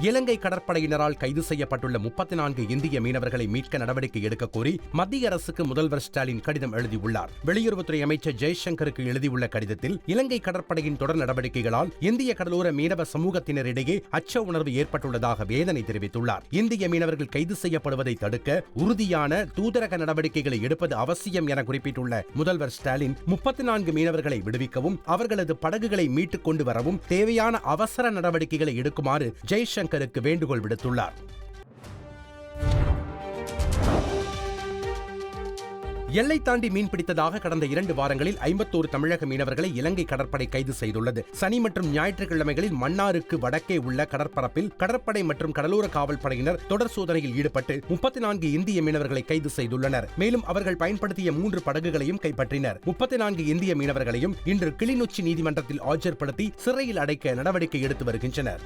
இலங்கை கடற்படையினரால் கைது செய்யப்பட்டுள்ள 34 இந்திய மீனவர்களை மீட்க நடவடிக்கை எடுக்க கோரி மத்திய அரசுக்கு முதல்வர் ஸ்டாலின் கடிதம் எழுதியுள்ளார். வெளியுறவுத்துறை அமைச்சர் ஜெய்சங்கருக்கு எழுதியுள்ள கடிதத்தில் இலங்கை கடற்படையின் தொடர் நடவடிக்கைகளால் இந்திய கடலோர மீனவ சமூகத்தினரிடையே அச்ச உணர்வு ஏற்பட்டுள்ளதாக வேதனை தெரிவித்துள்ளார். இந்திய மீனவர்கள் கைது செய்யப்படுவதை தடுக்க உறுதியான தூதரக நடவடிக்கைகளை எடுப்பது அவசியம் என குறிப்பிட்டுள்ள முதல்வர் ஸ்டாலின் 34 மீனவர்களை விடுவிக்கவும் அவர்களது படகுகளை மீட்டுக் கொண்டு வரவும் தேவையான அவசர நடவடிக்கைகளை எடுக்குமாறு ஜெய்சங்கருக்கு வேண்டுகோள் விடுத்துள்ளார். எல்லை தாண்டி மீன்பிடித்ததாக கடந்த 2 வாரங்களில் 51 தமிழக மீனவர்களை இலங்கை கடற்படை கைது செய்துள்ளது. சனி மற்றும் ஞாயிற்றுக்கிழமைகளில் மன்னாருக்கு வடக்கே உள்ள கடற்பரப்பில் கடற்படை மற்றும் கடலோர காவல் படையினர் தொடர் சோதனையில் ஈடுபட்டு 34 இந்திய மீனவர்களை கைது செய்துள்ளனர். மேலும் அவர்கள் பயன்படுத்திய 3 படகுகளையும் கைப்பற்றினர். 34 இந்திய மீனவர்களையும் இன்று கிளிநொச்சி நீதிமன்றத்தில் ஆஜர்படுத்தி சிறையில் அடைக்க நடவடிக்கை எடுத்து வருகின்றனர்.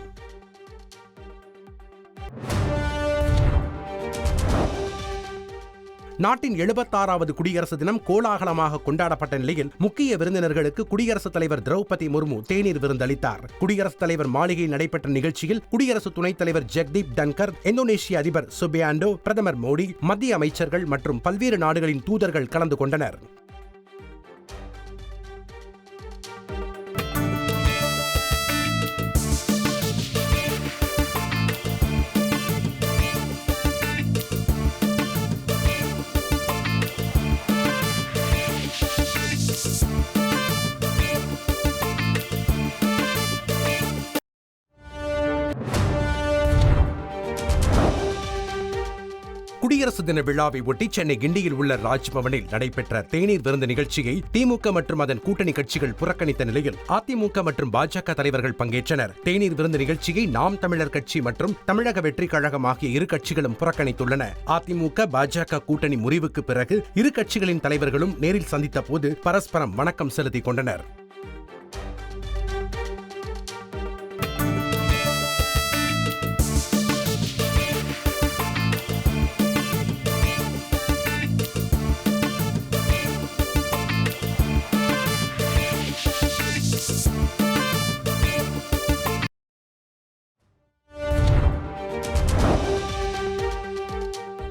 நாட்டின் 76வது குடியரசு தினம் கோலாகலமாக கொண்டாடப்பட்ட நிலையில் முக்கிய விருந்தினர்களுக்கு குடியரசுத் தலைவர் திரௌபதி முர்மு தேநீர் விருந்தளித்தார். குடியரசுத் தலைவர் மாளிகையில் நடைபெற்ற நிகழ்ச்சியில் குடியரசு துணைத் தலைவர் ஜெக்தீப் தன்கர், இந்தோனேஷிய அதிபர் சுபியாண்டோ, பிரதமர் மோடி, மத்திய அமைச்சர்கள் மற்றும் பல்வேறு நாடுகளின் தூதர்கள் கலந்து கொண்டனர். குடியரசு தின விழாவை ஒட்டி சென்னை கிண்டியில் உள்ள ராஜ்பவனில் நடைபெற்ற தேநீர் விருந்து நிகழ்ச்சியை திமுக மற்றும் அதன் கூட்டணி கட்சிகள் புறக்கணித்த நிலையில் அதிமுக மற்றும் பாஜக தலைவர்கள் பங்கேற்றனர். தேநீர் விருந்து நிகழ்ச்சியை நாம் தமிழர் கட்சி மற்றும் தமிழக வெற்றிக் கழகம் ஆகிய இரு கட்சிகளும் புறக்கணித்துள்ளன. அதிமுக பாஜக கூட்டணி முறிவுக்கு பிறகு இரு கட்சிகளின் தலைவர்களும் நேரில் சந்தித்த போது பரஸ்பரம் வணக்கம் செலுத்திக் கொண்டனர்.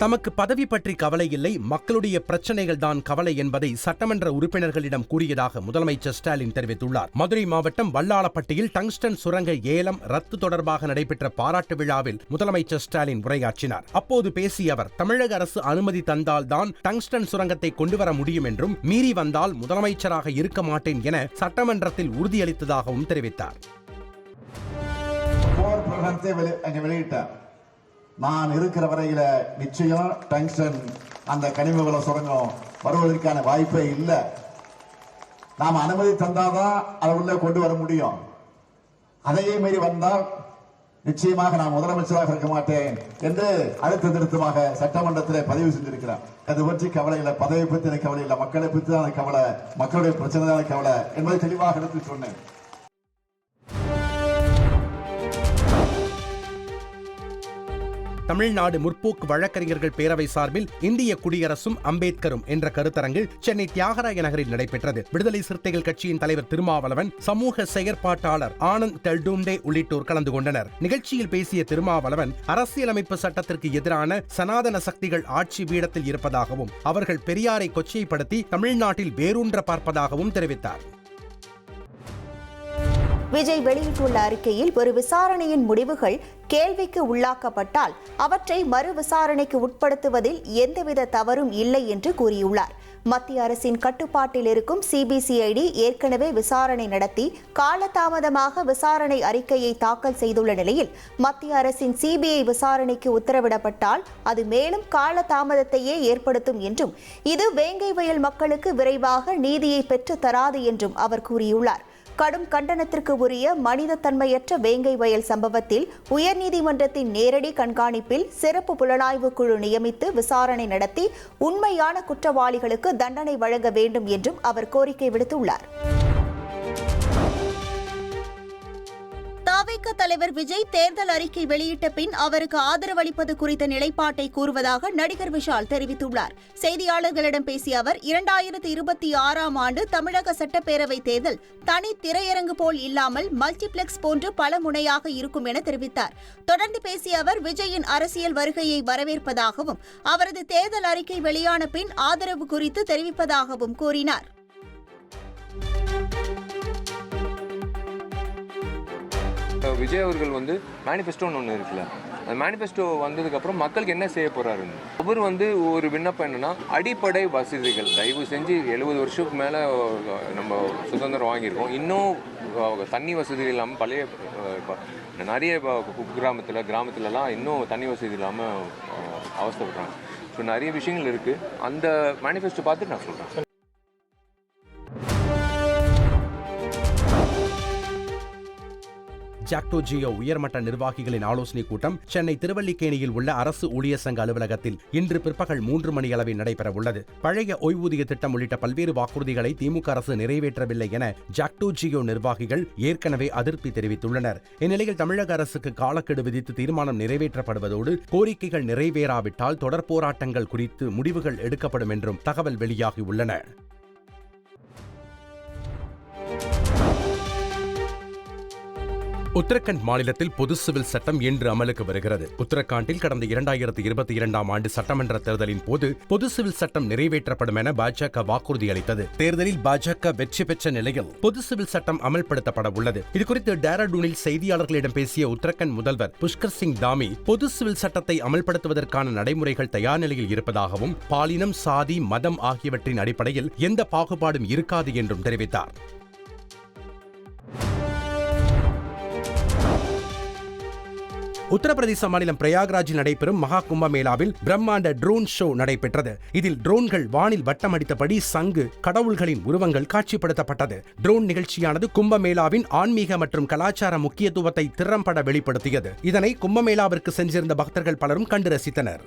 தமக்கு பதவி பற்றி கவலை இல்லை, மக்களுடைய பிரச்சனைகள் தான் கவலை என்பதை சட்டமன்ற உறுப்பினர்களிடம் கூறியதாக முதலமைச்சர் ஸ்டாலின் தெரிவித்துள்ளார். மதுரை மாவட்டம் வல்லாளப்பட்டியில் டங்ஸ்டன் சுரங்க ஏலம் ரத்து தொடர்பாக நடைபெற்ற பாராட்டு விழாவில் முதலமைச்சர் ஸ்டாலின் உரையாற்றினார். அப்போது பேசிய அவர், தமிழக அரசு அனுமதி தந்தால் தான் டங்ஸ்டன் சுரங்கத்தை கொண்டுவர முடியும் என்றும், மீறி வந்தால் முதலமைச்சராக இருக்க மாட்டேன் என சட்டமன்றத்தில் உறுதியளித்ததாகவும் தெரிவித்தார். நான் இருக்கிற வரையில நிச்சயம் டங்ஸ்டன் அந்த கனிம வள சுரங்கம் வருவதற்கான வாய்ப்பே இல்லை. நாம் அனுமதி தந்தாதான் அதை உள்ள கொண்டு வர முடியும். அதையே மீறி வந்தால் நிச்சயமாக நான் முதலமைச்சராக இருக்க மாட்டேன் என்று அழுத்த திருத்தமாக சட்டமன்றத்தில் பதிவு செஞ்சிருக்கிறார். அது பற்றி கவலை இல்லை, பதவி பற்றி எனக்கு கவலை இல்லை, மக்களை பற்றி தான் கவலை, மக்களுடைய பிரச்சனை தான் கவலை என்பதை தெளிவாக எடுத்து சொன்னேன். தமிழ்நாடு முற்போக்கு வழக்கறிஞர்கள் பேரவை சார்பில் இந்திய குடியரசும் அம்பேத்கரும் என்ற கருத்தரங்கு சென்னை தியாகராய நகரில் நடைபெற்றது. விடுதலை சிறுத்தைகள் கட்சியின் தலைவர் திருமாவளவன், சமூக செயற்பாட்டாளர் ஆனந்த் டெல்டூம்டே உள்ளிட்டோர் கலந்து கொண்டனர். நிகழ்ச்சியில் பேசிய திருமாவளவன், அரசியலமைப்பு சட்டத்திற்கு எதிரான சனாதன சக்திகள் ஆட்சி பீடத்தில் இருப்பதாகவும் அவர்கள் பெரியாரை கொச்சைப்படுத்தி தமிழ்நாட்டில் வேரூன்ற பார்ப்பதாகவும் தெரிவித்தார். விஜய் வெளியிட்டுள்ள அறிக்கையில், ஒரு விசாரணையின் முடிவுகள் கேள்விக்கு உள்ளாக்கப்பட்டால் அவற்றை மறு விசாரணைக்கு உட்படுத்துவதில் எந்தவித தவறும் இல்லை என்று கூறியுள்ளார். மத்திய அரசின் கட்டுப்பாட்டில் இருக்கும் சிபிசிஐடி ஏற்கனவே விசாரணை நடத்தி காலதாமதமாக விசாரணை அறிக்கையை தாக்கல் செய்துள்ள நிலையில், மத்திய அரசின் சிபிஐ விசாரணைக்கு உத்தரவிடப்பட்டால் அது மேலும் காலதாமதத்தையே ஏற்படுத்தும் என்றும், இது வேங்கை வயல் மக்களுக்கு விரைவாக நீதியை பெற்று தராது என்றும் அவர் கூறியுள்ளார். கடும் கண்டனத்திற்கு உரிய மனித தன்மையற்ற வேங்கை வயல் சம்பவத்தில் உயர்நீதிமன்றத்தின் நேரடி கண்காணிப்பில் சிறப்பு புலனாய்வு குழு நியமித்து விசாரணை நடத்தி உண்மையான குற்றவாளிகளுக்கு தண்டனை வழங்க வேண்டும் என்றும் அவர் கோரிக்கை விடுத்துள்ளார். தாவேக தலைவர் விஜய் தேர்தல் அறிக்கை வெளியிட்ட பின் அவருக்கு ஆதரவளிப்பது குறித்த நிலைப்பாட்டை கூறுவதாக நடிகர் விஷால் தெரிவித்துள்ளார். செய்தியாளர்களிடம் பேசிய அவர் 2026ஆம் ஆண்டு தமிழக சட்டப்பேரவை தேர்தல் தனி திரையரங்கு போல் இல்லாமல் மல்டிபிளெக்ஸ் போன்று பல முனையாக இருக்கும் என தெரிவித்தார். தொடர்ந்து பேசிய அவர் விஜயின் அரசியல் வருகையை வரவேற்பதாகவும் அவரது தேர்தல் அறிக்கை வெளியான பின் ஆதரவு குறித்து தெரிவிப்பதாகவும் கூறினார். விஜய் அவர்கள் மேனிஃபெஸ்டோன்னு ஒன்று இருக்குல்ல, அந்த மேனிஃபெஸ்டோ வந்ததுக்கப்புறம் மக்களுக்கு என்ன செய்ய போகிறாருன்னு அவர் ஒரு விண்ணப்பம் என்னென்னா, அடிப்படை வசதிகள் தயவு செஞ்சு 70 வருஷத்துக்கு மேலே நம்ம சுதந்திரம் வாங்கியிருக்கோம், இன்னும் தண்ணி வசதிகள் இல்லாமல் பழைய நிறைய கிராமத்துலலாம் இன்னும் தண்ணி வசதி இல்லாமல் அவஸ்தைப்படுறாங்க. ஸோ நிறைய விஷயங்கள் இருக்குது. அந்த மேனிஃபெஸ்டோ பார்த்துட்டு நான் சொல்கிறேன். ஜாக்டோ ஜியோ உயர்மட்ட நிர்வாகிகளின் ஆலோசனைக் கூட்டம் சென்னை திருவல்லிக்கேணியில் உள்ள அரசு ஊழியர் சங்க அலுவலகத்தில் இன்று பிற்பகல் 3 மணி அளவில் நடைபெற உள்ளது. பழைய ஓய்வூதிய திட்டம் உள்ளிட்ட பல்வேறு வாக்குறுதிகளை திமுக அரசு நிறைவேற்றவில்லை என ஜாக்டோ ஜியோ நிர்வாகிகள் ஏற்கனவே அதிருப்தி தெரிவித்துள்ளனர். இந்நிலையில் தமிழக அரசுக்கு காலக்கெடு விதித்து தீர்மானம் நிறைவேற்றப்படுவதோடு கோரிக்கைகள் நிறைவேறாவிட்டால் தொடர் போராட்டங்கள் குறித்து முடிவுகள் எடுக்கப்படும் என்றும் தகவல் வெளியாகியுள்ளன. உத்தரகண்ட் மாநிலத்தில் பொது சிவில் சட்டம் இன்று அமலுக்கு வருகிறது. உத்தரகாண்டில் கடந்த 2022ஆம் ஆண்டு சட்டமன்ற தேர்தலின் போது பொது சிவில் சட்டம் நிறைவேற்றப்படும் என பாஜக வாக்குறுதி அளித்தது. தேர்தலில் பாஜக வெற்றி பெற்ற நிலையில் பொது சிவில் சட்டம் அமல்படுத்தப்பட உள்ளது. இதுகுறித்து டேராடூனில் செய்தியாளர்களிடம் பேசிய உத்தரகண்ட் முதல்வர் புஷ்கர் சிங் தாமி பொது சிவில் சட்டத்தை அமல்படுத்துவதற்கான நடைமுறைகள் தயார் நிலையில் இருப்பதாகவும் பாலினம், சாதி, மதம் ஆகியவற்றின் அடிப்படையில் எந்த பாகுபாடும் இருக்காது என்றும் தெரிவித்தார். உத்தரப்பிரதேச மாநிலம் பிரயாக்ராஜில் நடைபெறும் மகா கும்பமேளாவில் பிரம்மாண்ட ட்ரோன் ஷோ நடைபெற்றது. இதில் ட்ரோன்கள் வானில் வட்டமடித்தபடி சங்கு, கடவுள்களின் உருவங்கள் காட்சிப்படுத்தப்பட்டது. ட்ரோன் நிகழ்ச்சியானது கும்பமேளாவின் ஆன்மீக மற்றும் கலாச்சார முக்கியத்துவத்தை திறம்பட வெளிப்படுத்தியது. இதனை கும்பமேளாவிற்கு சென்றிருந்த பக்தர்கள் பலரும் கண்டு ரசித்தனர்.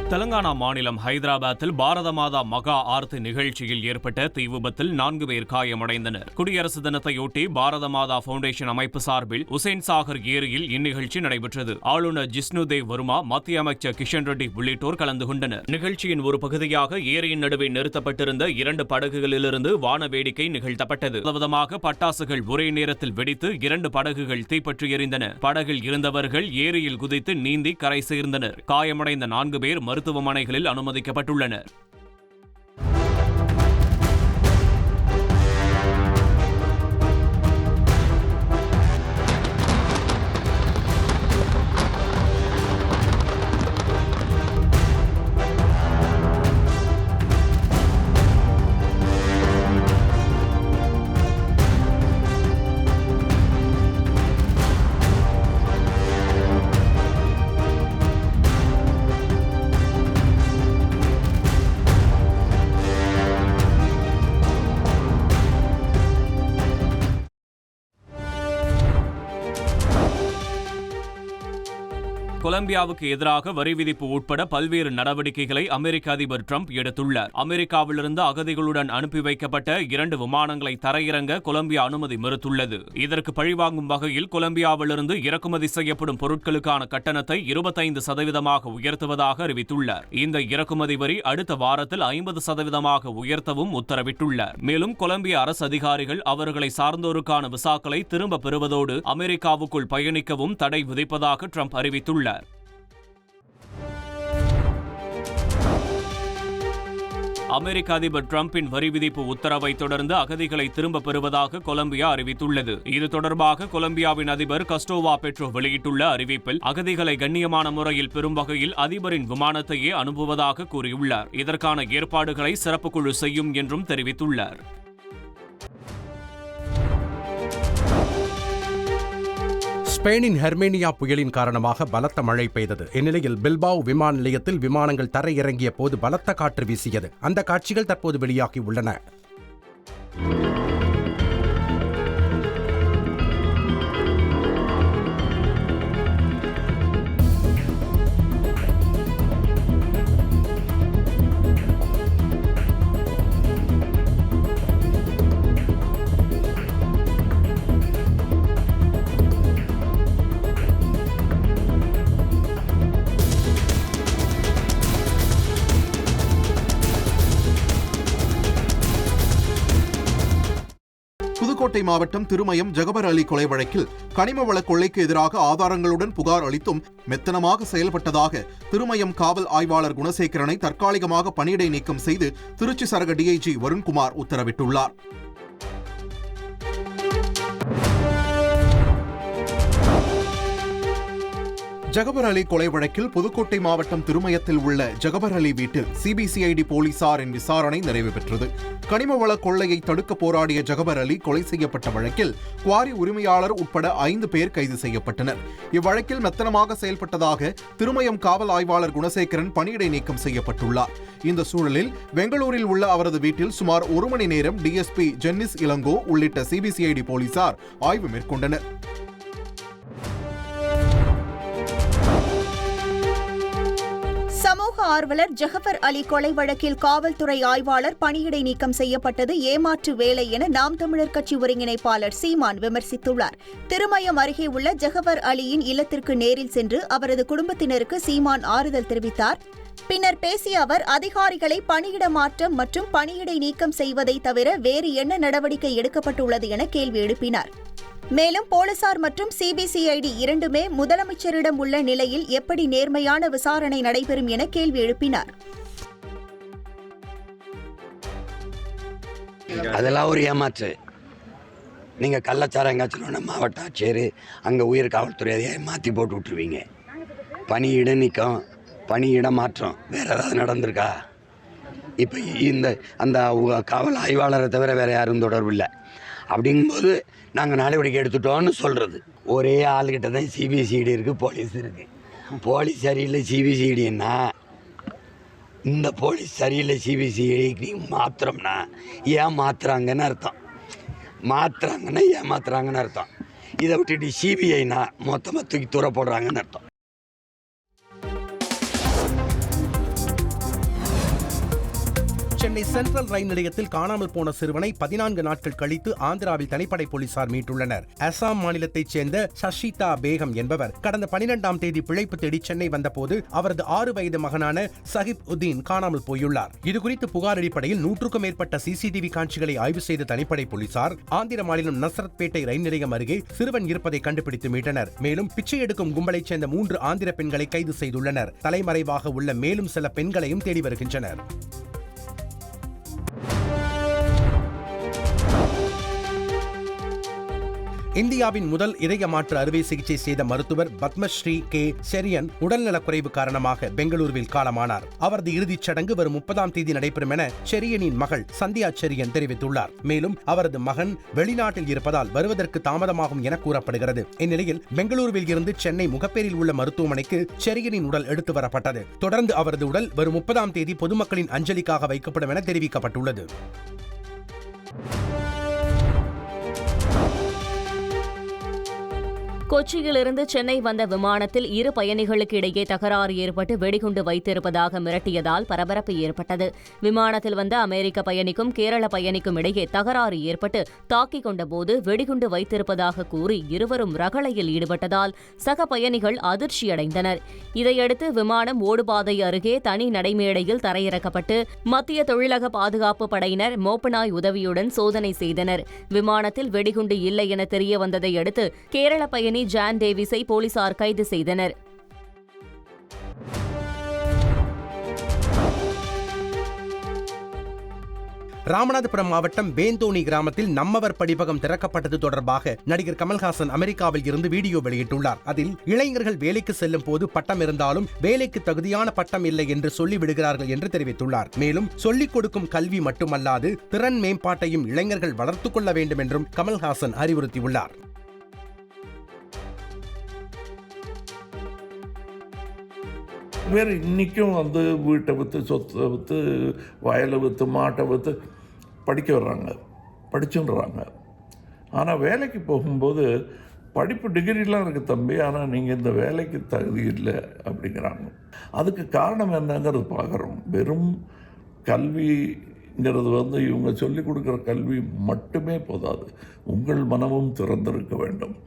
தெலங்கானா மாநிலம் ஹைதராபாத்தில் பாரத மாதா மகா ஆர்த்தி நிகழ்ச்சியில் ஏற்பட்ட தீ விபத்தில் 4 பேர் காயமடைந்தனர். குடியரசு தினத்தையொட்டி பாரத மாதா பவுண்டேஷன் அமைப்பு சார்பில் உசேன் சாகர் ஏரியில் இந்நிகழ்ச்சி நடைபெற்றது. ஆளுநர் ஜிஷ்ணுதேவ் வர்மா, மத்திய அமைச்சர் கிஷன் ரெட்டி உள்ளிட்டோர் கலந்து கொண்டனர். நிகழ்ச்சியின் ஒரு பகுதியாக ஏரியின் நடுவே நிறுத்தப்பட்டிருந்த 2 படகுகளிலிருந்து வான வேடிக்கை நிகழ்த்தப்பட்டது. விதமாக பட்டாசுகள் ஒரே நேரத்தில் வெடித்து 2 படகுகள் தீப்பற்றி எரிந்தன. படகில் இருந்தவர்கள் ஏரியில் குதித்து நீந்தி கரை சேர்ந்தனர். காயமடைந்த 4 பேர் மருத்துவமனைகளில் அனுமதிக்கப்பட்டுள்ளனர். கொலம்பியாவுக்கு எதிராக வரி விதிப்பு உட்பட பல்வேறு நடவடிக்கைகளை அமெரிக்க அதிபர் டிரம்ப் எடுத்துள்ளார். அமெரிக்காவிலிருந்து அகதிகளுடன் அனுப்பி வைக்கப்பட்ட 2 விமானங்களை தரையிறங்க கொலம்பியா அனுமதி மறுத்துள்ளது. இதற்கு பழிவாங்கும் வகையில் கொலம்பியாவிலிருந்து இறக்குமதி செய்யப்படும் பொருட்களுக்கான கட்டணத்தை 25% உயர்த்துவதாக அறிவித்துள்ளார். இந்த இறக்குமதி வரி அடுத்த வாரத்தில் 50% உயர்த்தவும் உத்தரவிட்டுள்ளார். மேலும் கொலம்பியா அரசு அதிகாரிகள் அவர்களை சார்ந்தோருக்கான விசாக்களை திரும்ப பெறுவதோடு அமெரிக்காவுக்குள் பயணிக்கவும் தடை விதிப்பதாக டிரம்ப் அறிவித்துள்ளார். அமெரிக்க அதிபர் டிரம்பின் வரி விதிப்பு உத்தரவை தொடர்ந்து அகதிகளை திரும்ப பெறுவதாக கொலம்பியா அறிவித்துள்ளது. இது தொடர்பாக கொலம்பியாவின் அதிபர் கஸ்டோவா பெட்ரோ வெளியிட்டுள்ள அறிவிப்பில் அகதிகளை கண்ணியமான முறையில் பெறும் வகையில் அதிபரின் விமானத்தையே அனுப்புவதாக கூறியுள்ளார். இதற்கான ஏற்பாடுகளை சிறப்பு குழு செய்யும் என்றும் தெரிவித்துள்ளார். ஸ்பெயினின் ஹெர்மேனியா புயலின் காரணமாக பலத்த மழை பெய்தது. இந்நிலையில் பில்பாவ் விமான நிலையத்தில் விமானங்கள் தரையிறங்கிய போது பலத்த காற்று வீசியது. அந்த காட்சிகள் தற்போது வெளியாகி உள்ளன. புதுக்கோட்டை மாவட்டம் திருமயம் ஜகபர் அலி கொலை வழக்கில் கனிம வள கொள்ளைக்கு எதிராக ஆதாரங்களுடன் புகார் அளித்தும் மெத்தனமாக செயல்பட்டதாக திருமயம் காவல் ஆய்வாளர் குணசேகரனை தற்காலிகமாக பணியிடை நீக்கம் செய்து திருச்சி சரக டிஐஜி வருண்குமார் உத்தரவிட்டுள்ளார். ஜகபர் அலி கொலை வழக்கில் புதுக்கோட்டை மாவட்டம் திருமயத்தில் உள்ள ஜகபர் அலி வீட்டில் சிபிசிஐடி போலீசாரின் விசாரணை நிறைவு பெற்றது. கனிம வள கொள்ளையை தடுக்க போராடிய ஜகபர் அலி கொலை செய்யப்பட்ட வழக்கில் குவாரி உரிமையாளர் உட்பட 5 பேர் கைது செய்யப்பட்டனர். இவ்வழக்கில் மெத்தனமாக செயல்பட்டதாக திருமயம் காவல் ஆய்வாளர் குணசேகரன் பணியிடை நீக்கம் செய்யப்பட்டுள்ளார். இந்த சூழலில் பெங்களூரில் உள்ள அவரது வீட்டில் சுமார் 1 மணி நேரம் டிஎஸ்பி ஜென்னிஸ் இளங்கோ உள்ளிட்ட சிபிசிஐடி போலீசார் ஆய்வு மேற்கொண்டனர். சமூக ஆர்வலர் ஜகபர் அலி கொலை வழக்கில் காவல்துறை ஆய்வாளர் பணியிடை நீக்கம் செய்யப்பட்டது ஏமாற்று வேலை என நாம் தமிழர் கட்சி ஒருங்கிணைப்பாளர் சீமான் விமர்சித்துள்ளார். திருமயம் அருகே உள்ள ஜகபர் அலியின் இல்லத்திற்கு நேரில் சென்று அவரது குடும்பத்தினருக்கு சீமான் ஆறுதல் தெரிவித்தார். பின்னர் பேசிய அவர் அதிகாரிகளை பணியிட மாற்றம் மற்றும் பணியிடை நீக்கம் செய்வதை தவிர வேறு என்ன நடவடிக்கை எடுக்கப்பட்டுள்ளது என கேள்வி எழுப்பினார். மேலும் போலீசார் மற்றும் சிபிசிஐடி இரண்டுமே முதலமைச்சரிடம் உள்ள நிலையில் எப்படி நேர்மையான விசாரணை நடைபெறும் என கேள்வி எழுப்பினார். அதெல்லாம் ஒரு ஏமாற்று. நீங்க கள்ளச்சாரம் எங்காச்சும் மாவட்ட ஆட்சியர் அங்க உயர் காவல்துறை அதிகாரி மாற்றி போட்டு விட்டுருவீங்க. பணியிட நீக்கம், பணியிட மாற்றம் வேற ஏதாவது நடந்திருக்கா? இப்போ அந்த காவல் ஆய்வாளரை தவிர வேற யாரும் தொடர்பு இல்லை. அப்படிங்கும்போது நாங்கள் நடவடிக்கை எடுத்துட்டோம்னு சொல்கிறது. ஒரே ஆளுகிட்ட தான் சிபிசிஐடி இருக்குது, போலீஸ் இருக்குது. போலீஸ் சரியில்லை சிபிசிஐடின்னா இந்த போலீஸ் சரியில்லை சிபிசிஐடிக்கு மாத்திரம்னா ஏன் மாற்றுறாங்கன்னு அர்த்தம். மாற்றுறாங்கன்னா ஏன் மாற்றுறாங்கன்னு அர்த்தம். இதை விட்டுட்டு சிபிஐனா மொத்தமாக தூக்கி தூர போடுறாங்கன்னு அர்த்தம். சென்னை சென்ட்ரல் ரயில் நிலையத்தில் காணாமல் போன சிறுவனை 14 நாட்கள் கழித்து ஆந்திராவில் தனிப்படை போலீசார் மீட்டுள்ளனர். அசாம் மாநிலத்தைச் சேர்ந்த சஷிதா பேகம் என்பவர் கடந்த 12ஆம் தேதி பிழைப்பு தேடி சென்னை வந்தபோது அவரது 6 வயது மகனான சஹிப் உத்தீன் காணாமல் போயுள்ளார். இதுகுறித்து புகார் அடிப்படையில் 100க்கும் மேற்பட்ட சிசிடிவி காட்சிகளை ஆய்வு செய்த தனிப்படை போலீசார் ஆந்திர மாநிலம் நசரத்பேட்டை ரயில் நிலையம் அருகே சிறுவன் இருப்பதை கண்டுபிடித்து மீட்டனர். மேலும் பிச்சை எடுக்கும் கும்பலைச் சேர்ந்த 3 ஆந்திர பெண்களை கைது செய்துள்ளனர். தலைமறைவாக உள்ள மேலும் சில பெண்களையும் தேடி வருகின்றனர். இந்தியாவின் முதல் இதய மாற்று அறுவை சிகிச்சை செய்த மருத்துவர் பத்மஸ்ரீ கே செரியன் உடல்நலக்குறைவு காரணமாக பெங்களூருவில் காலமானார். அவரது இறுதிச் சடங்கு வரும் 30ஆம் தேதி நடைபெறும் என செரியனின் மகள் சந்தியா செரியன் தெரிவித்துள்ளார். மேலும் அவரது மகன் வெளிநாட்டில் இருப்பதால் வருவதற்கு தாமதமாகும் என கூறப்படுகிறது. இந்நிலையில் பெங்களூருவில் இருந்து சென்னை முகப்பேரில் உள்ள மருத்துவமனைக்கு செரியனின் உடல் எடுத்து வரப்பட்டது. தொடர்ந்து அவரது உடல் வரும் 30ஆம் தேதி பொதுமக்களின் அஞ்சலிக்காக வைக்கப்படும் என தெரிவிக்கப்பட்டுள்ளது. கொச்சியிலிருந்து சென்னை வந்த விமானத்தில் 2 பயணிகளுக்கு இடையே தகராறு ஏற்பட்டு வெடிகுண்டு வைத்திருப்பதாக மிரட்டியதால் பரபரப்பு ஏற்பட்டது. விமானத்தில் வந்த அமெரிக்க பயணிக்கும் கேரள பயணிக்கும் இடையே தகராறு ஏற்பட்டு தாக்கிக் கொண்டபோது வெடிகுண்டு வைத்திருப்பதாக கூறி இருவரும் ரகளையில் ஈடுபட்டதால் சக பயணிகள் அதிர்ச்சியடைந்தனர். இதையடுத்து விமானம் ஓடுபாதை அருகே தனி நடைமேடையில் தரையிறக்கப்பட்டு மத்திய தொழிலக பாதுகாப்பு படையினர் மோப்பனாய் உதவியுடன் சோதனை செய்தனர். விமானத்தில் வெடிகுண்டு இல்லை என தெரியவந்ததை அடுத்து கேரள பயணி ஜான் டேவிஸை போலீசார் கைது செய்தனர். ராமநாதபுரம் மாவட்டம் பேந்தோனி கிராமத்தில் நம்மவர் படிப்பகம் திறக்கப்பட்டது தொடர்பாக நடிகர் கமல்ஹாசன் அமெரிக்காவில் இருந்து வீடியோ வெளியிட்டுள்ளார். அதில் இளைஞர்கள் வேலைக்கு செல்லும் போது பட்டம் இருந்தாலும் வேலைக்கு தகுதியான பட்டம் இல்லை என்று சொல்லிவிடுகிறார்கள் என்று தெரிவித்துள்ளார். மேலும் சொல்லிக் கொடுக்கும் கல்வி மட்டுமல்லாது திறன் மேம்பாட்டையும் இளைஞர்கள் வளர்த்துக் கொள்ள வேண்டும் என்றும் கமல்ஹாசன் அறிவுறுத்தியுள்ளார். பேர் இன்றைக்கும் வந்து வீட்டை விற்று சொத்தை விற்று வயலை விற்று மாட்டை விற்று படிக்க வர்றாங்க, படிச்சுன்றாங்க. ஆனால் வேலைக்கு போகும்போது படிப்பு டிகிரிலாம் இருக்குது தம்பி, ஆனால் நீங்கள் இந்த வேலைக்கு தகுதி இல்லை அப்படிங்கிறாங்க. அதுக்கு காரணம் என்னங்கிறது பார்க்குறோம். வெறும் கல்விங்கிறது வந்து இவங்க சொல்லிக் கொடுக்குற கல்வி மட்டுமே போதாது. உங்கள் மனமும் திறந்திருக்க வேண்டும்.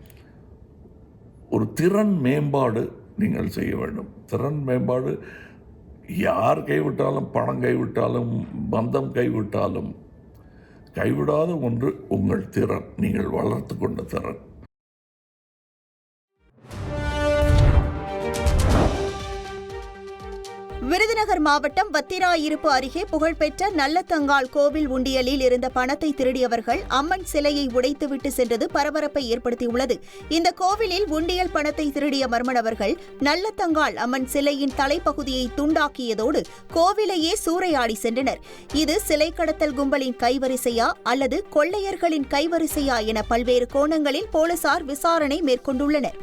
ஒரு திறன் மேம்பாடு நீங்கள் செய்ய வேண்டும். திறன் மேம்பாடு யார் கைவிட்டாலும், பணம் கைவிட்டாலும், பந்தம் கைவிட்டாலும் கைவிடாத ஒன்று உங்கள் திறன், நீங்கள் வளர்த்து கொண்ட திறன். விருதுநகர் மாவட்டம் வத்திராயிருப்பு அருகே புகழ்பெற்ற நல்லத்தங்கால் கோவில் உண்டியலில் இருந்த பணத்தை திருடியவர்கள் அம்மன் சிலையை உடைத்துவிட்டு சென்றது பரபரப்பை ஏற்படுத்தியுள்ளது. இந்த கோவிலில் உண்டியல் பணத்தை திருடிய மர்ம நபர்கள் நல்லத்தங்கால் அம்மன் சிலையின் தலைப்பகுதியை துண்டாக்கியதோடு கோவிலையே சூறையாடி சென்றனர். இது சிலை கடத்தல் கும்பலின் கைவரிசையா அல்லது கொள்ளையர்களின் கைவரிசையா என பல்வேறு கோணங்களில் போலீசார் விசாரணை மேற்கொண்டுள்ளனர்.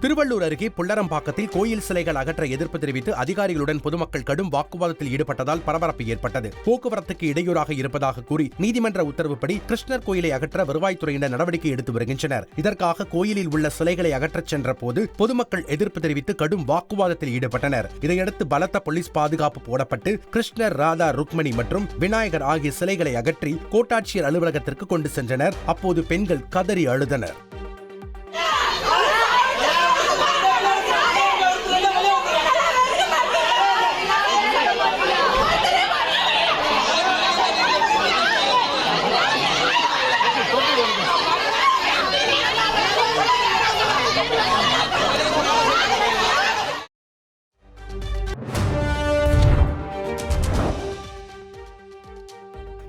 திருவள்ளூர் அருகே புள்ளரம்பாக்கத்தில் கோயில் சிலைகள் அகற்ற எதிர்ப்பு தெரிவித்து அதிகாரிகளுடன் பொதுமக்கள் கடும் வாக்குவாதத்தில் ஈடுபட்டதால் பரபரப்பு ஏற்பட்டது. போக்குவரத்துக்கு இடையூறாக இருப்பதாக கூறி நீதிமன்ற உத்தரவுப்படி கிருஷ்ணர் கோயிலை அகற்ற வருவாய்த்துறையினர் நடவடிக்கை எடுத்து வருகின்றனர். இதற்காக கோயிலில் உள்ள சிலைகளை அகற்றச் சென்ற போது பொதுமக்கள் எதிர்ப்பு தெரிவித்து கடும் வாக்குவாதத்தில் ஈடுபட்டனர். இதையடுத்து பலத்த போலீஸ் பாதுகாப்பு போடப்பட்டு கிருஷ்ணர், ராதா, ருக்மணி மற்றும் விநாயகர் ஆகிய சிலைகளை அகற்றி கோட்டாட்சியர் அலுவலகத்திற்கு கொண்டு சென்றனர். அப்போது பெண்கள் கதறி அழுதனர்.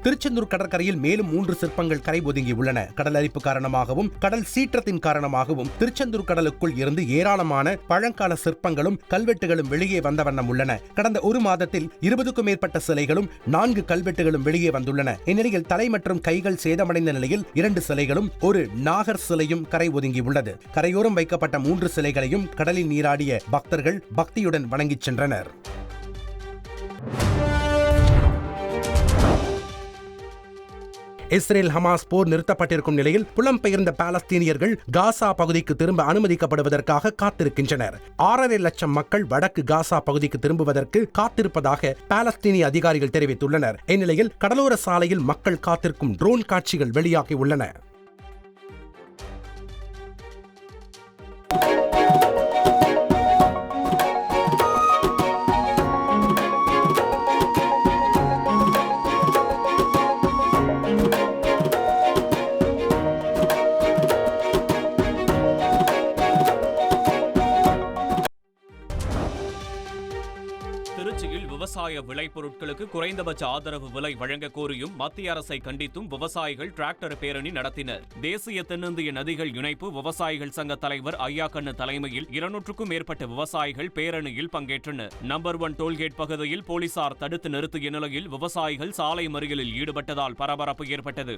திருச்செந்தூர் கடற்கரையில் மேலும் 3 சிற்பங்கள் கரை ஒதுங்கியுள்ளன. கடல் அரிப்பு காரணமாகவும் கடல் சீற்றத்தின் காரணமாகவும் திருச்செந்தூர் கடலுக்குள் இருந்து ஏராளமான பழங்கால சிற்பங்களும் கல்வெட்டுகளும் வெளியே வந்த வண்ணம் உள்ளன. கடந்த ஒரு மாதத்தில் 20க்கும் மேற்பட்ட சிலைகளும் 4 கல்வெட்டுகளும் வெளியே வந்துள்ளன. இந்நிலையில் தலை மற்றும் கைகள் சேதமடைந்த நிலையில் 2 சிலைகளும் ஒரு நாகர் சிலையும் கரை ஒதுங்கியுள்ளது. கரையோரம் வைக்கப்பட்ட 3 சிலைகளையும் கடலில் நீராடிய பக்தர்கள் பக்தியுடன் வணங்கிச் சென்றனர். இஸ்ரேல் ஹமாஸ் போர் நிறுத்தப்பட்டிருக்கும் நிலையில் புலம்பெயர்ந்த பாலஸ்தீனியர்கள் காசா பகுதிக்கு திரும்ப அனுமதிக்கப்படுவதற்காக காத்திருக்கின்றனர். 6.5 லட்சம் மக்கள் வடக்கு காசா பகுதிக்கு திரும்புவதற்கு காத்திருப்பதாக பாலஸ்தீனிய அதிகாரிகள் தெரிவித்துள்ளனர். இந்நிலையில் கடலோர சாலையில் மக்கள் காத்திருக்கும் ட்ரோன் காட்சிகள் வெளியாகியுள்ளன. திருச்சியில் விவசாய விளைபொருட்களுக்கு குறைந்தபட்ச ஆதரவு விலை வழங்க கோரியும் மத்திய அரசை கண்டித்தும் விவசாயிகள் டிராக்டர் பேரணி நடத்தினர். தேசிய தென்னிந்திய நதிகள் இணைப்பு விவசாயிகள் சங்க தலைவர் ஐயாக்கண்ணு தலைமையில் 200க்கும் மேற்பட்ட விவசாயிகள் பேரணியில் பங்கேற்றனர். நம்பர் 1 டோல்கேட் பகுதியில் போலீசார் தடுத்து நிறுத்திய நிலையில் விவசாயிகள் சாலை மறியலில் ஈடுபட்டதால் பரபரப்பு ஏற்பட்டது.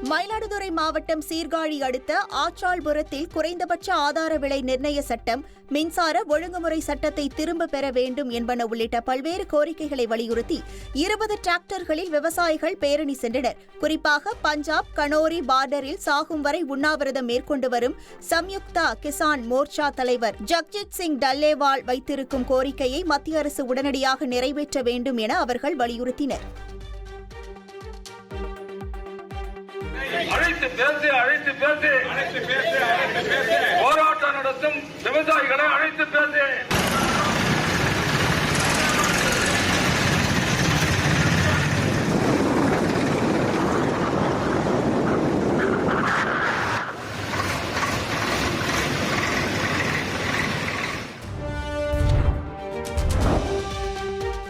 மயிலாடுதுறை மாவட்டம் சீர்காழி அடுத்த ஆச்சாள்புரத்தில் குறைந்தபட்ச ஆதார விலை நிர்ணய சட்டம், மின்சார ஒழுங்குமுறை சட்டத்தை திரும்ப பெற வேண்டும் என்பன உள்ளிட்ட பல்வேறு கோரிக்கைகளை வலியுறுத்தி 20 டிராக்டர்களில் விவசாயிகள் பேரணி சென்றனர். குறிப்பாக பஞ்சாப் கனோரி பார்டரில் சாகும் வரை உண்ணாவிரதம் மேற்கொண்டு வரும் சம்யுக்தா கிசான் மோர்ச்சா தலைவர் ஜக்ஜித் சிங் டல்லேவால் வைத்திருக்கும் கோரிக்கையை மத்திய அரசு உடனடியாக நிறைவேற்ற வேண்டும் என அவர்கள் வலியுறுத்தினர். அழைத்து பேசி போராட்டம் நடத்தும் விவசாயிகளை அழைத்து பேசி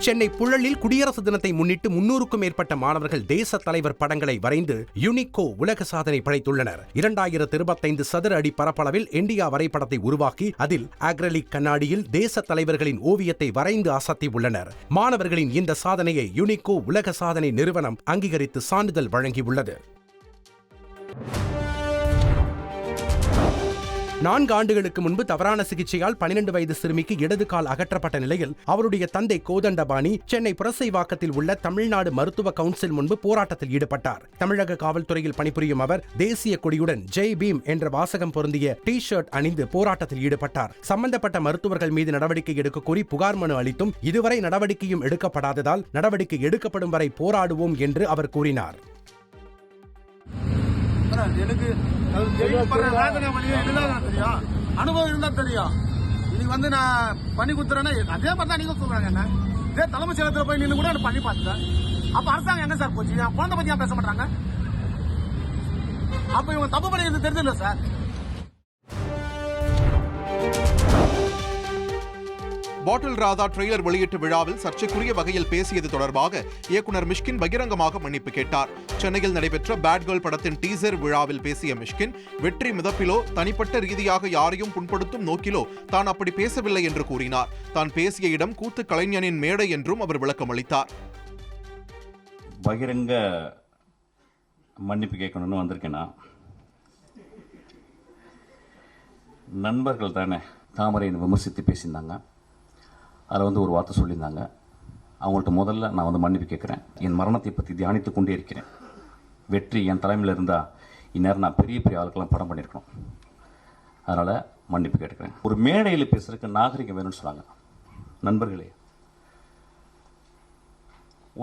சென்னை புழலில் குடியரசு தினத்தை முன்னிட்டு 300க்கும் மேற்பட்ட மாணவர்கள் தேச தலைவர் படங்களை வரைந்து யுனிகோ உலக சாதனை படைத்துள்ளனர். 2025 சதுர அடி பரப்பளவில் இந்தியா வரைபடத்தை உருவாக்கி அதில் அக்ரிலிக் கண்ணாடியில் தேச தலைவர்களின் ஓவியத்தை வரைந்து அசத்தி உள்ளனர். மாணவர்களின் இந்த சாதனையை யுனிகோ உலக சாதனை நிறுவனம் அங்கீகரித்து சான்றிதழ் வழங்கியுள்ளது. 4 ஆண்டுகளுக்கு முன்பு தவறான சிகிச்சையால் 12 வயது சிறுமிக்கு இடது கால் அகற்றப்பட்ட நிலையில் அவருடைய தந்தை கோதண்டபாணி சென்னை புரசைவாக்கத்தில் உள்ள தமிழ்நாடு மருத்துவ கவுன்சில் முன்பு போராட்டத்தில் ஈடுபட்டார். தமிழக காவல்துறையில் பணிபுரியும் அவர் தேசிய கொடியுடன் ஜெய் பீம் என்ற வாசகம் பொருந்திய டி-ஷர்ட் அணிந்து போராட்டத்தில் ஈடுபட்டார். சம்பந்தப்பட்ட மருத்துவர்கள் மீது நடவடிக்கை எடுக்க கோரி புகார் மனு அளித்தும் இதுவரை நடவடிக்கையும் எடுக்கப்படாததால் நடவடிக்கை எடுக்கப்படும் வரை போராடுவோம் என்று அவர் கூறினார். அனுபவம் இருந்தா தெரியும். இன்னைக்கு நான் பண்ணி கொடுத்துறேன்னா அதே மாதிரி தான் நீங்க சொல்றாங்க. என்ன இதே தலைமை செயலகத்தில் போய் நின்று கூட பண்ணி பார்த்துட்டேன். அப்ப அரசாங்கம் என்ன சார் போச்சு? குழந்தை பத்தி ஏன் பேச மாட்டாங்க? அப்ப இவங்க தப்பு பண்ணிக்கிறது தெரிஞ்சல சார். பாட்டில் ராதா ட்ரெய்லர் வெளியீட்டு விழாவில் சர்ச்சைக்குரிய வகையில் பேசியது தொடர்பாக இயக்குனர் மிஷ்கின் பகிரங்கமாக மன்னிப்பு கேட்டார். சென்னையில் நடைபெற்ற பேட் கேர்ள் படத்தின் டீசர் விழாவில் பேசிய மிஷ்கின் வெற்றி மிதப்பிலோ தனிப்பட்ட ரீதியாக யாரையும் புண்படுத்தும் நோக்கிலோ தான் அப்படி பேசவில்லை என்று கூறினார். தான் பேசிய இடம் கூத்து கலைஞனின் மேடை என்றும் அவர் விளக்கமளித்தார். பகிரங்க மன்னிப்பு கேட்கணும்னு வந்திருக்கேன்னா, நண்பர்கள் தானே தாமரையை விமர்சித்து பேசியிருந்தாங்க. அதில் ஒரு வார்த்தை சொல்லியிருந்தாங்க. அவங்கள்ட்ட முதல்ல நான் மன்னிப்பு கேட்குறேன். என் மரணத்தை பற்றி தியானித்து கொண்டே இருக்கிறேன். வெற்றி என் தலைமையில் இருந்தால் இந்நேரம் நான் பெரிய பெரிய ஆளுக்கெல்லாம் படம் பண்ணியிருக்கணும். அதனால் மன்னிப்பு கேட்டுக்கிறேன். ஒரு மேடையில் பேசுறதுக்கு நாகரிகம் வேணும்னு சொன்னாங்க. நண்பர்களே,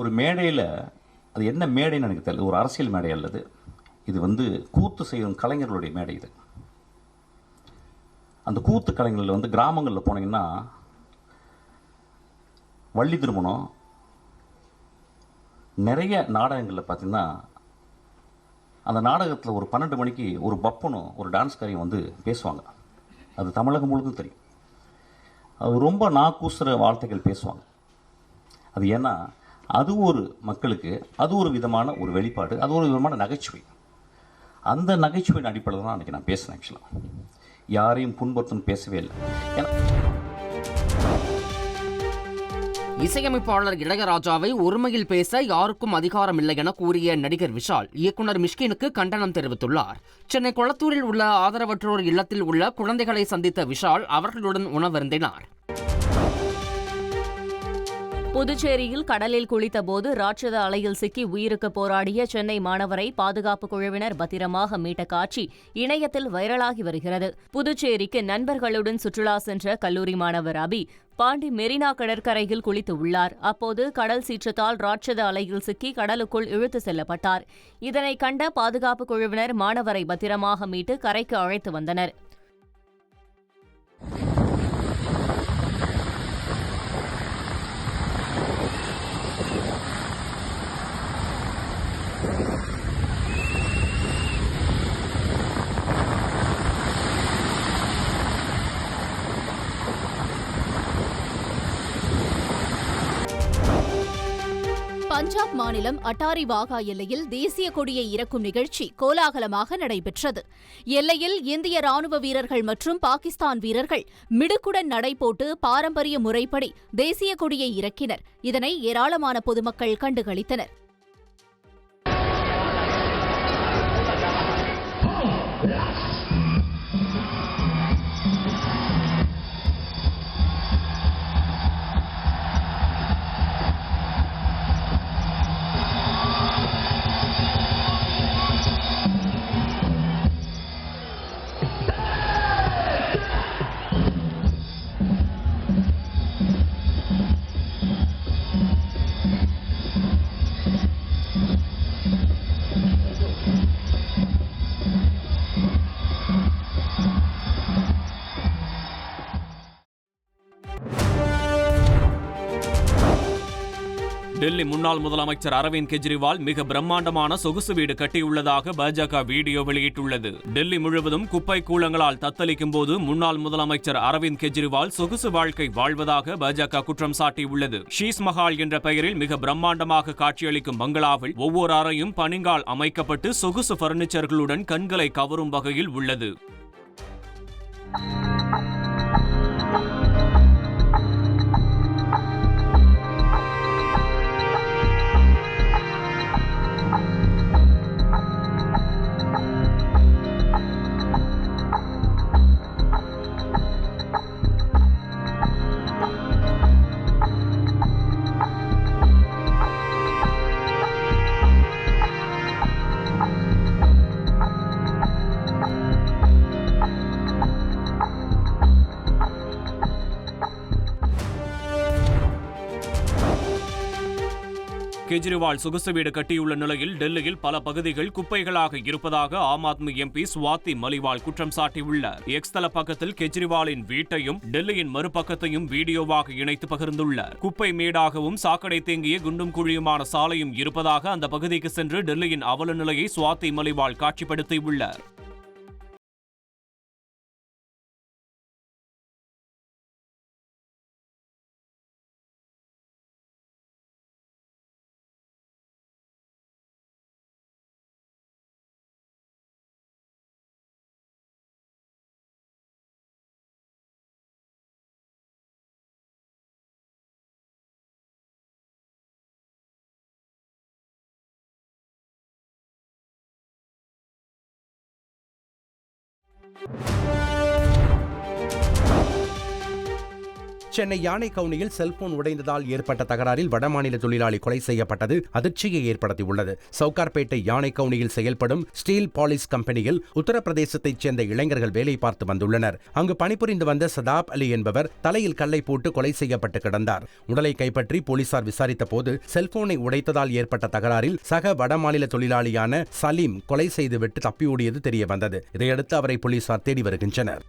ஒரு மேடையில் அது என்ன மேடைன்னு எனக்கு தெரியல. ஒரு அரசியல் மேடை அல்லது இது கூத்து செய்யும் கலைஞர்களுடைய மேடை. இது அந்த கூத்து கலைஞர்கள் கிராமங்களில் போனீங்கன்னா வள்ளி திருமணம் நிறைய நாடகங்களில் பார்த்தீங்கன்னா அந்த நாடகத்தில் ஒரு 12 மணிக்கு ஒரு பப்பனும் ஒரு டான்ஸ்காரியும் பேசுவாங்க. அது தமிழகம் முழுதும் தெரியும். அது ரொம்ப நாக்கூசுற வார்த்தைகள் பேசுவாங்க. அது ஏன்னா அது ஒரு மக்களுக்கு அது ஒரு விதமான ஒரு வெளிப்பாடு, அது ஒரு விதமான நகைச்சுவை. அந்த நகைச்சுவையின் அடிப்படையில் தான் அன்றைக்கி நான் பேசினேன். ஆக்சுவலாக யாரையும் புண்படுத்தணும் பேசவே இல்லை. இசையமைப்பாளர் இளையராஜாவை ஒருமையில் பேச யாருக்கும் அதிகாரம் இல்லை என கூறிய நடிகர் விஷால் இயக்குனர் மிஷ்கினுக்கு கண்டனம் தெரிவித்துள்ளார். சென்னை கொளத்தூரில் உள்ள ஆதரவற்றோர் இல்லத்தில் உள்ள குழந்தைகளை சந்தித்த விஷால் அவர்களுடன் உணவருந்தினார். புதுச்சேரியில் கடலில் குளித்தபோது ராட்சத அலையில் சிக்கி உயிருக்கு போராடிய சென்னை மாணவரை பாதுகாப்பு குழுவினர் பத்திரமாக மீட்ட காட்சி இணையத்தில் வைரலாகி வருகிறது. புதுச்சேரிக்கு நண்பர்களுடன் சுற்றுலா சென்ற கல்லூரி மாணவர் அபி பாண்டி மெரினா கடற்கரையில் குளித்து உள்ளார். அப்போது கடல் சீற்றத்தால் ராட்சத அலையில் சிக்கி கடலுக்குள் இழுத்து செல்லப்பட்டார். இதனை கண்ட பாதுகாப்பு குழுவினர் மாணவரை பத்திரமாக மீட்டு கரைக்கு அழைத்து வந்தனர். பஞ்சாப் மாநிலம் அட்டாரி வாகா எல்லையில் தேசிய கொடியை இறக்கும் நிகழ்ச்சி கோலாகலமாக நடைபெற்றது. எல்லையில் இந்திய ராணுவ வீரர்கள் மற்றும் பாகிஸ்தான் வீரர்கள் மிடுக்குடன் நடைபோட்டு பாரம்பரிய முறைப்படி தேசிய கொடியை இறக்கினர். இதனை ஏராளமான பொதுமக்கள் கண்டுகளித்தனர். டெல்லி முன்னாள் முதலமைச்சர் அரவிந்த் கெஜ்ரிவால் மிக பிரம்மாண்டமான சொகுசு வீடு கட்டியுள்ளதாக பாஜக வீடியோ வெளியிட்டுள்ளது. டெல்லி முழுவதும் குப்பை கூளங்களால் தத்தளிக்கும் போது முன்னாள் முதலமைச்சர் அரவிந்த் கெஜ்ரிவால் சொகுசு வாழ்க்கை வாழ்வதாக பாஜக குற்றம் சாட்டியுள்ளது. ஷீஸ் மஹால் என்ற பெயரில் மிக பிரம்மாண்டமாக காட்சியளிக்கும் பங்களாவில் ஒவ்வொரு அறையும் பனிங்கால் அமைக்கப்பட்டு சொகுசு பர்னிச்சர்களுடன் கண்களை கவரும் வகையில் உள்ளது. கெஜ்ரிவால் சொகுசு வீடு கட்டியுள்ள நிலையில் டெல்லியில் பல பகுதிகள் குப்பைகளாக இருப்பதாக ஆம் ஆத்மி எம்பி சுவாதி மலிவால் குற்றம் சாட்டியுள்ளார். எக்ஸ் தள பக்கத்தில் கெஜ்ரிவாலின் வீட்டையும் டெல்லியின் மறுபக்கத்தையும் வீடியோவாக இணைத்து பகிர்ந்துள்ளார். குப்பை மேடாகவும் சாக்கடை தேங்கிய குண்டும் குழியுமான சாலையும் இருப்பதாக அந்த பகுதிக்கு சென்று டெல்லியின் அவல நிலையை சுவாதி மலிவால் காட்சிப்படுத்தியுள்ளார். சென்னை யானை கவுனியில் செல்போன் உடைந்ததால் ஏற்பட்ட தகராறில் வடமாநில தொழிலாளி கொலை செய்யப்பட்டது அதிர்ச்சியை ஏற்படுத்தியுள்ளது. சவுகார்பேட்டை யானை கவுனியில் செயல்படும் ஸ்டீல் பாலிஸ் கம்பெனியில் உத்தரப்பிரதேசத்தைச் சேர்ந்த இளைஞர்கள் வேலை பார்த்து வந்துள்ளனர். அங்கு பணிபுரிந்து வந்த சதாப் அலி என்பவர் தலையில் கல்லை போட்டு கொலை செய்யப்பட்டு கிடந்தார். உடலை கைப்பற்றி போலீசார் விசாரித்த போது செல்போனை உடைத்ததால் ஏற்பட்ட தகராறில் சக வடமாநில தொழிலாளியான சலீம் கொலை செய்துவிட்டு தப்பியோடியது தெரியவந்தது. இதையடுத்து அவரை போலீசார் தேடி வருகின்றனர்.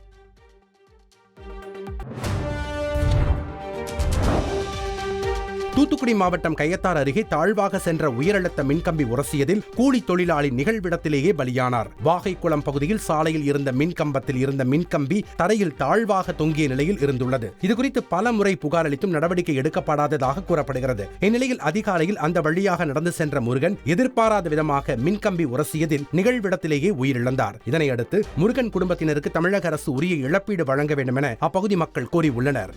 தூத்துக்குடி மாவட்டம் கயத்தார் அருகே தாழ்வாக சென்ற உயரழுத்த மின்கம்பி உரசியதில் கூலி தொழிலாளி நிகழ்விடத்திலேயே பலியானார். வாகைக்குளம் பகுதியில் சாலையில் இருந்த மின்கம்பத்தில் இருந்த மின்கம்பி தரையில் தாழ்வாக தொங்கிய நிலையில் இருந்துள்ளது. இதுகுறித்து பல முறை புகார் அளித்தும் நடவடிக்கை எடுக்கப்படாததாக கூறப்படுகிறது. இந்நிலையில் அதிகாலையில் அந்த வழியாக நடந்து சென்ற முருகன் எதிர்பாராத விதமாக மின்கம்பி உரசியதில் நிகழ்விடத்திலேயே உயிரிழந்தார். இதனையடுத்து முருகன் குடும்பத்தினருக்கு தமிழக அரசு உரிய இழப்பீடு வழங்க வேண்டும் என அப்பகுதி மக்கள் கோரியுள்ளனர்.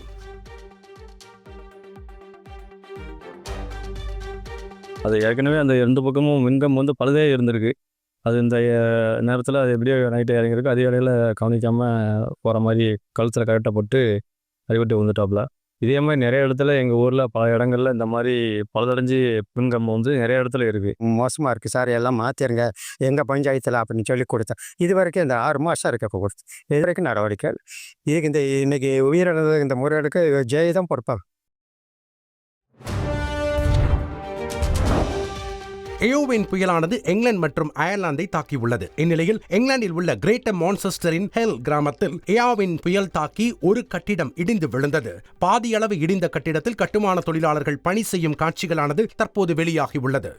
அது ஏற்கனவே அந்த 2 பக்கமும் மின்கம் பழுதே இருந்திருக்கு. அது இந்த நேரத்தில் அது எப்படியோ நைட்டு இறங்கியிருக்கு. அதிகாலையில் கவனிக்காமல் போகிற மாதிரி கழுத்தில் கரெக்டாக போட்டு அடிபட்டு வந்துட்டாப்புல. இதே மாதிரி நிறைய இடத்துல எங்கள் ஊரில் பல இடங்களில் இந்த மாதிரி பழுதடைஞ்சு மின்கம்பம் நிறைய இடத்துல இருக்குது. மோசமாக இருக்குது சார், எல்லாம் மாற்றிடுங்க எங்கள் பஞ்சாயத்தில் அப்படின்னு சொல்லி கொடுத்தேன். இது வரைக்கும் இந்த 6 மாதம் இருக்க கொடுத்து இது வரைக்கும் நடவடிக்கை. இதுக்கு இன்னைக்கு உயிரிழந்த இந்த முறைகளுக்கு ஜெய தான் பொறுப்பாங்க. ஏயோவின் புயலானது இங்கிலாந்து மற்றும் அயர்லாந்தை தாக்கியுள்ளது. இந்நிலையில் இங்கிலாந்தில் உள்ள கிரேட்டர் மான்செஸ்டரின் ஹெல் கிராமத்தில் ஏயோவின் புயல் தாக்கி ஒரு கட்டிடம் இடிந்து விழுந்தது. பாதியளவு இடிந்த கட்டிடத்தில் கட்டுமான தொழிலாளர்கள் பணி செய்யும் காட்சிகளானது தற்போது வெளியாகியுள்ளது.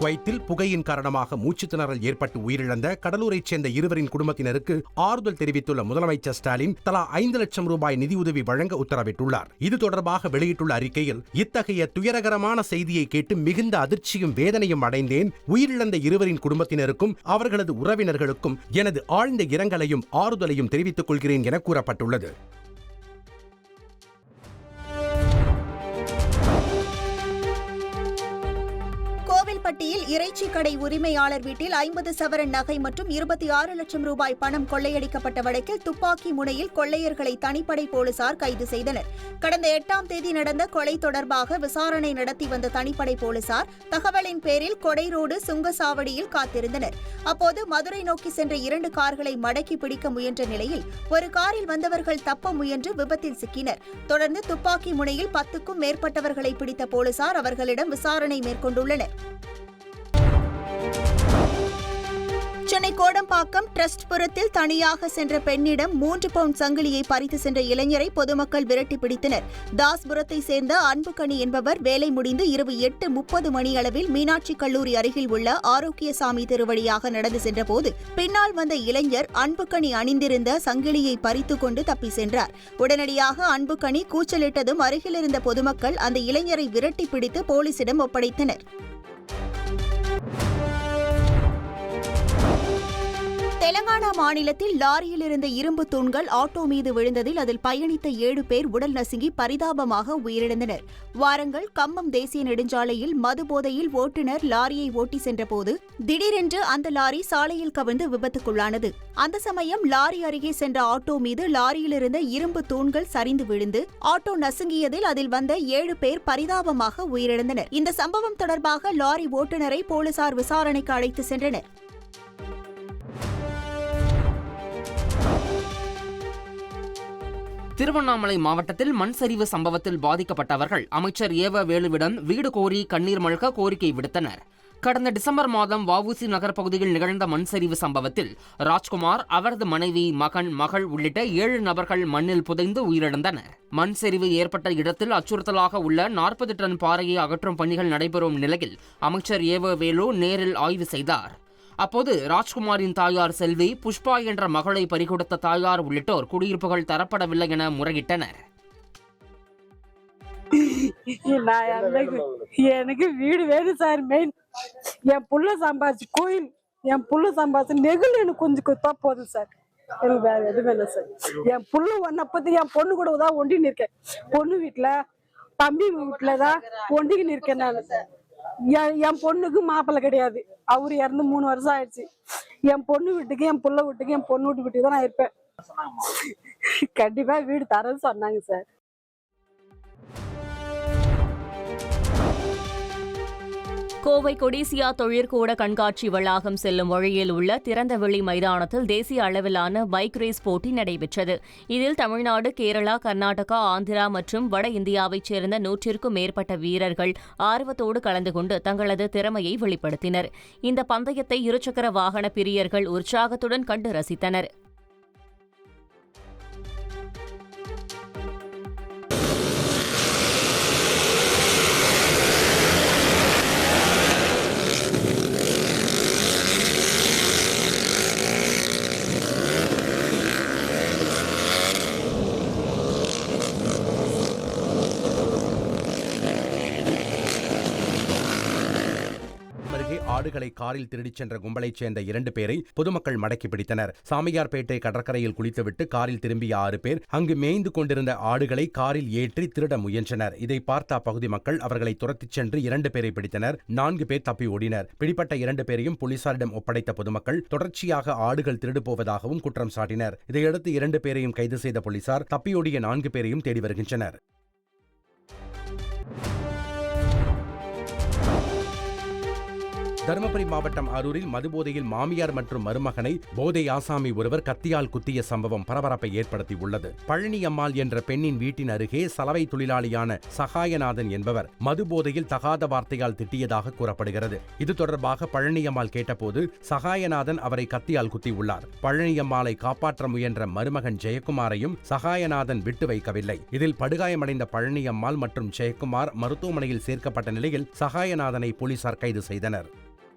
குவைத்தில் புகையின் காரணமாக மூச்சு திணறல் ஏற்பட்டு உயிரிழந்த கடலூரைச் சேர்ந்த இருவரின் குடும்பத்தினருக்கு ஆறுதல் தெரிவித்துள்ள முதலமைச்சர் ஸ்டாலின் தலா 5 லட்சம் ரூபாய் நிதியுதவி வழங்க உத்தரவிட்டுள்ளார். இது தொடர்பாக வெளியிட்டுள்ள அறிக்கையில், இத்தகைய துயரகரமான செய்தியை கேட்டு மிகுந்த அதிர்ச்சியும் வேதனையும் அடைந்தேன். உயிரிழந்த இருவரின் குடும்பத்தினருக்கும் அவர்களது உறவினர்களுக்கும் எனது ஆழ்ந்த இரங்கலையும் ஆறுதலையும் தெரிவித்துக் கொள்கிறேன் என கூறப்பட்டுள்ளது. கோவில்பட்டியில் இறைச்சி கடை உரிமையாளர் வீட்டில் 50 சவரன் நகை மற்றும் 26 லட்சம் ரூபாய் பணம் கொள்ளையடிக்கப்பட்ட வழக்கில் துப்பாக்கி முனையில் கொள்ளையர்களை தனிப்படை போலீசார் கைது செய்தனர். கடந்த 8ஆம் தேதி நடந்த கொலை தொடர்பாக விசாரணை நடத்தி வந்த தனிப்படை போலீசார் தகவலின் பேரில் கொடை ரோடு சுங்கசாவடியில் காத்திருந்தனர். அப்போது மதுரை நோக்கி சென்ற 2 கார்களை மடக்கி பிடிக்க முயன்ற நிலையில் ஒரு காரில் வந்தவர்கள் தப்ப முயன்று விபத்தில் சிக்கினர். தொடர்ந்து துப்பாக்கி முனையில் 10க்கும் மேற்பட்டவர்களை பிடித்த போலீசார் அவர்களிடம் விசாரணை மேற்கொண்டுள்ளனர். சென்னை கோடம்பாக்கம் ட்ரஸ்ட்புரத்தில் தனியாக சென்ற பெண்ணிடம் 3 பவுண்ட் சங்கிலியை பறித்து சென்ற இளைஞரை பொதுமக்கள் விரட்டி பிடித்தனர். தாஸ்புரத்தை சேர்ந்த அன்புக்கணி என்பவர் வேலை முடிந்து இரவு 8:30 மணியளவில் மீனாட்சி கல்லூரி அருகில் உள்ள ஆரோக்கியசாமி திருவழியாக நடந்து சென்றபோது பின்னால் வந்த இளைஞர் அன்புக்கணி அணிந்திருந்த சங்கிலியை பறித்து கொண்டு தப்பி சென்றார். உடனடியாக அன்புக்கணி கூச்சலிட்டதும் அருகில் இருந்த பொதுமக்கள் அந்த இளைஞரை விரட்டி பிடித்து போலீசிடம் ஒப்படைத்தனர். தெலங்கானா மாநிலத்தில் லாரியில் இருந்த இரும்பு தூண்கள் ஆட்டோ மீது விழுந்ததில் அதில் பயணித்த 7 பேர் உடல் நசுங்கி பரிதாபமாக உயிரிழந்தனர். வாரங்கல் கம்பம் தேசிய நெடுஞ்சாலையில் மது போதையில் ஓட்டுநர் லாரியை ஓட்டி சென்றபோது திடீரென்று அந்த லாரி சாலையில் கவிழ்ந்து விபத்துக்குள்ளானது. அந்த சமயம் லாரி அருகே சென்ற ஆட்டோ மீது லாரியில் இருந்த இரும்பு தூண்கள் சரிந்து விழுந்து ஆட்டோ நசுங்கியதில் அதில் வந்த 7 பேர் பரிதாபமாக உயிரிழந்தனர். இந்த சம்பவம் தொடர்பாக லாரி ஓட்டுநரை போலீசார் விசாரணைக்கு அழைத்து சென்றனர். திருவண்ணாமலை மாவட்டத்தில் மண் சரிவு சம்பவத்தில் பாதிக்கப்பட்டவர்கள் அமைச்சர் ஏவ வேலுவிடம் வீடு கோரி கண்ணீர் மல்க கோரிக்கை விடுத்தனர். கடந்த டிசம்பர் மாதம் வஉசி நகர் பகுதியில் நிகழ்ந்த மண் சரிவு சம்பவத்தில் ராஜ்குமார், அவரது மனைவி, மகன், மகள் உள்ளிட்ட 7 நபர்கள் மண்ணில் புதைந்து உயிரிழந்தனர். மண் சரிவு ஏற்பட்ட இடத்தில் அச்சுறுத்தலாக உள்ள 40 டன் பாறையை அகற்றும் பணிகள் நடைபெறும் நிலையில் அமைச்சர் ஏவ வேலு நேரில் ஆய்வு செய்தார். அப்போது ராஜ்குமாரின் தாயார் செல்வி, புஷ்பா என்ற மகளை பறிகொடுத்த தாயார் உள்ளிட்டோர் குடியிருப்புகள் தரப்படவில்லை என முறையிட்டனர். எனக்கு வீடு வேணும் சார். மெயின் என் புள்ள சம்பாதிச்சு கோயில், என் புள்ள சம்பாதிச்சு நெகிழ் எனக்கு கொஞ்சம் கொடுத்தா போதும் சார். எனக்கு வேற எதுவும் இல்லை சார். என் புள்ள ஒன்ன பத்தி என் பொண்ணு கூட தான் ஒண்டின்னு இருக்கேன். பொண்ணு வீட்டுல தம்பி வீட்டுல தான் ஒண்டின்னு இருக்கேன் நான். என் பொண்ணுக்கு மாப்பிள்ளை கிடையாது. அவரு இறந்து 3 வருஷம் ஆயிடுச்சு. என் பொண்ணு வீட்டுக்கு, என் புள்ள வீட்டுக்கு, என் பொண்ணு வீட்டுக்கு தான் நான் இருப்பேன். கண்டிப்பா வீடு தரேன்னு சொன்னாங்க சார். கோவை கொடிசியா தொழிற்கூட கண்காட்சி வளாகம் செல்லும் வழியில் உள்ள திறந்தவெளி மைதானத்தில் தேசிய அளவிலான பைக் ரேஸ் போட்டி நடைபெற்றது. இதில் தமிழ்நாடு, கேரளா, கர்நாடகா, ஆந்திரா மற்றும் வட இந்தியாவைச் சேர்ந்த 100க்கும் மேற்பட்ட வீரர்கள் ஆர்வத்தோடு கலந்து கொண்டு தங்களது திறமையை வெளிப்படுத்தினர். இந்த பந்தயத்தை இருசக்கர வாகன பிரியர்கள் உற்சாகத்துடன் கண்டு ரசித்தனர். ஆடுகளை காரில் திருடிச் சென்ற கும்பலைச் சேர்ந்த 2 பேரை பொதுமக்கள் மடக்கி பிடித்தனர். சாமியார்பேட்டை கடற்கரையில் குளித்துவிட்டு காரில் திரும்பிய 6 பேர் அங்கு மேய்ந்து கொண்டிருந்த ஆடுகளை காரில் ஏற்றி திருட முயன்றனர். இதை பார்த்த அப்பகுதி மக்கள் அவர்களை துரத்திச் சென்று 2 பேரை பிடித்தனர். 4 பேர் தப்பி ஓடினர். பிடிப்பட்ட 2 பேரையும் போலீசாரிடம் ஒப்படைத்த பொதுமக்கள் தொடர்ச்சியாக ஆடுகள் திருடு போவதாகவும் குற்றம் சாட்டினர். இதையடுத்து 2 பேரையும் கைது செய்த போலீசார் தப்பியோடிய 4 பேரையும் தேடி வருகின்றனர். தருமபுரி மாவட்டம் அரூரில் மதுபோதையில் மாமியார் மற்றும் மருமகனை போதை ஆசாமி ஒருவர் கத்தியால் குத்திய சம்பவம் பரபரப்பை ஏற்படுத்தியுள்ளது. பழனி அம்மாள் என்ற பெண்ணின் வீட்டின் அருகே சலவை தொழிலாளியான சகாயநாதன் என்பவர் மதுபோதையில் தகாத வார்த்தையால் திட்டியதாக கூறப்படுகிறது. இது தொடர்பாக பழனியம்மாள் கேட்டபோது சகாயநாதன் அவரை கத்தியால் குத்தியுள்ளார். பழனியம்மாளை காப்பாற்ற முயன்ற மருமகன் ஜெயக்குமாரையும் சகாயநாதன் விட்டு வைக்கவில்லை. இதில் படுகாயமடைந்த பழனியம்மாள் மற்றும் ஜெயக்குமார் மருத்துவமனையில் சேர்க்கப்பட்ட நிலையில் சகாயநாதனை போலீசார் கைது செய்தனர்.